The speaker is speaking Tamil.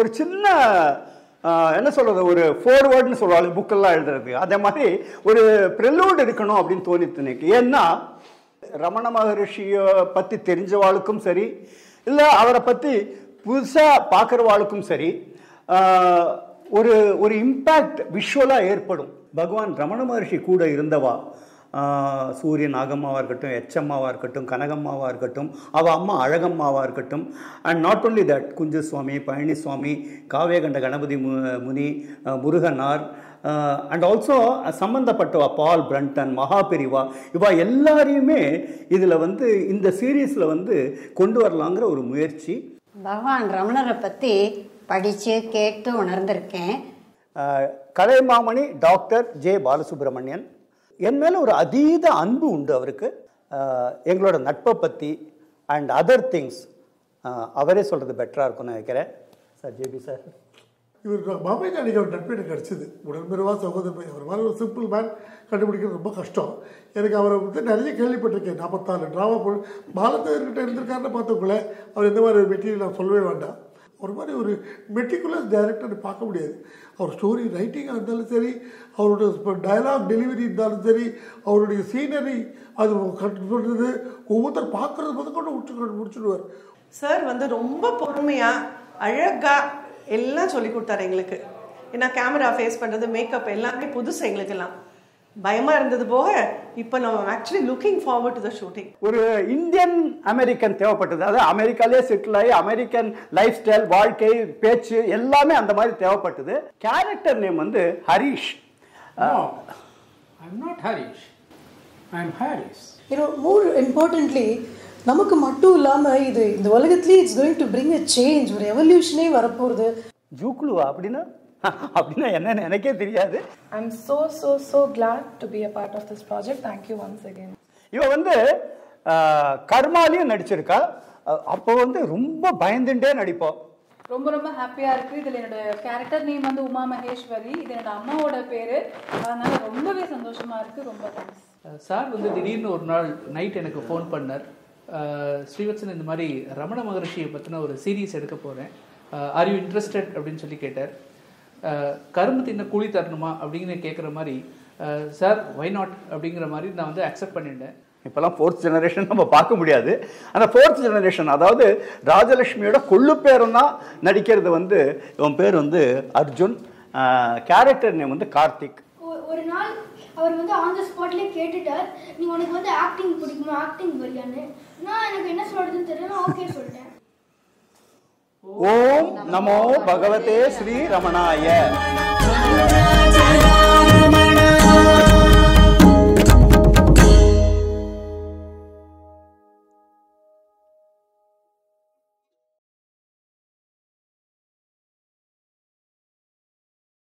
ஒரு சின்ன என்ன சொல்கிறது, ஒரு ஃபோர்வேர்டுன்னு சொல்லுவாங்க புக்கெல்லாம் எழுதுறது, அதே மாதிரி ஒரு ப்ரெலூட் இருக்கணும் அப்படின்னு தோணித்து எனக்கு. ஏன்னா ரமண மகரிஷியை பற்றி தெரிஞ்சவாளுக்கும் சரி, இல்லை அவரை பற்றி புதுசாக பார்க்குறவாளுக்கும் சரி, ஒரு ஒரு இம்பேக்ட் விஷுவலாக ஏற்படும். பகவான் ரமண மகரிஷி கூட இருந்தவா, சூரியன் நாகம்மாவாக இருக்கட்டும், எச்சம்மாவாக இருக்கட்டும், கனகம்மாவாக இருக்கட்டும், அவள் அம்மா அழகம்மாவாக இருக்கட்டும், and not only that, Kunjuswami, Palaniswami, Kavyakantha Ganapati Muni, Muruganar, and also சம்மந்தப்பட்டவா பால் பிரண்டன், மகாபெரிவா, இவா எல்லாரையுமே இதில் வந்து இந்த சீரீஸில் வந்து கொண்டு வரலாங்கிற ஒரு முயற்சி. பகவான் ரமணரை பற்றி படித்து கேட்டு உணர்ந்திருக்கேன். கலைமாமணி டாக்டர் ஜே பாலசுப்ரமணியன், என் மேலே ஒரு அதீத அன்பு உண்டு அவருக்கு. எங்களோட நட்பை பற்றி அண்ட் அதர் திங்ஸ் அவரே சொல்கிறது பெட்டராக இருக்கும்னு நினைக்கிறேன். சார் ஜேபி சார், இவர் மாமே நடிகர் நட்பு எனக்கு கிடச்சிது. உடன்பிறவா சகோதரமை, அவர் மாதிரி ஒரு சிம்பிள் மேன் கண்டுபிடிக்கிறது ரொம்ப கஷ்டம். எனக்கு அவரை வந்து நிறைய கேள்விப்பட்டிருக்கேன். 44 ட்ராமா பாலத்தர்கிட்ட இருந்திருக்காருன்னு பார்த்தோங்களே, அவர் எந்த மாதிரி ஒரு மெட்டீரியல் நான் சொல்லவே வேண்டாம். ஒரு மாதிரி ஒரு மெட்டிகுலஸ் டைரக்டர் பார்க்க முடியாது. அவர் ஸ்டோரி ரைட்டிங்காக இருந்தாலும் சரி, அவருடைய டயலாக் டெலிவரி இருந்தாலும் சரி, அவருடைய சீனரி அது சொல்கிறது ஒவ்வொருத்தர் பார்க்குறது முதற்கொண்டு முடிச்சுடுவார். சார் வந்து ரொம்ப பொறுமையாக அழகாக எல்லாம் சொல்லி கொடுத்தாரு எங்களுக்கு. ஏன்னா கேமரா ஃபேஸ் பண்ணுறது, மேக்கப் எல்லாமே புதுசு எங்களுக்கெல்லாம். பயமாக இருந்தது போக இப்போ நம்ம actually looking forward to the shooting. ஒரு இந்தியன் அமெரிக்கன் தேவைப்பட்டது. அதாவது அமெரிக்காலே செட்டில் ஆகி அமெரிக்கன் லைஃப் ஸ்டைல், வாழ்க்கை, பேச்சு எல்லாமே அந்த மாதிரி தேவைப்பட்டது. கேரக்டர் நேம் வந்து Harish. I'm not Harish. I'm Haris. More importantly, நமக்கு மட்டும் இல்லாமல் இது இந்த உலகத்துலேயே it's going to bring a change, ஒரு எவல்யூஷனே வரப்போகுது. ஜூக்குலுவா அப்படின்னா அப்படின்னா என்னன்னு எனக்கே தெரியாது. I'm so glad to be a part of this project. Thank you once again. இவ வந்து கர்மாலையும் நடிச்சிருக்கா. அப்போ வந்து ரொம்ப பயந்துட்டே நடிப்போம். ரொம்ப ஹாப்பியாக இருக்குது. இதில் என்னோட கேரக்டர் நேம் வந்து உமா மகேஸ்வரி. இது என்னோட அம்மாவோட பேர். அதனால ரொம்பவே சந்தோஷமாக இருக்குது. ரொம்ப தேங்க்ஸ். சார் வந்து திடீர்னு ஒரு நாள் நைட் எனக்கு ஃபோன் பண்ணார். ஸ்ரீவத்சன், இந்த மாதிரி ரமண மகரிஷியை பற்றின ஒரு சீரீஸ் எடுக்க போகிறேன், ஆர் யூ இன்ட்ரெஸ்டட் அப்படின்னு சொல்லி கேட்டார். கரும்பு தின்ன கூலி தரணுமா அப்படின்னு கேட்குற மாதிரி, சார் வை நாட் அப்படிங்கிற மாதிரி நான் வந்து அக்செப்ட் பண்ணிட்டேன். இப்போல்லாம் 4th ஜெனரேஷன் நம்ம பார்க்க முடியாது. அந்த 4th ஜெனரேஷன், அதாவது ராஜலட்சுமியோட கொள்ளு பேரும் தான் நடிக்கிறது. வந்து இவன் பேர் வந்து அர்ஜுன், கேரக்டர் நேம் வந்து கார்த்திக். ஒரு நாள் அவர் வந்து ஆன் த ஸ்பாட்லேயே கேட்டுட்டார், நீ உனக்கு வந்து ஆக்டிங் பிடிக்குமா, ஆக்டிங் வரியான்னு. நான் எனக்கு என்ன சொல்றதுன்னு தெரியல, ஓகே சொல்லிட்டேன். ஓம் நமோ பகவதே ஸ்ரீ ரமணாய.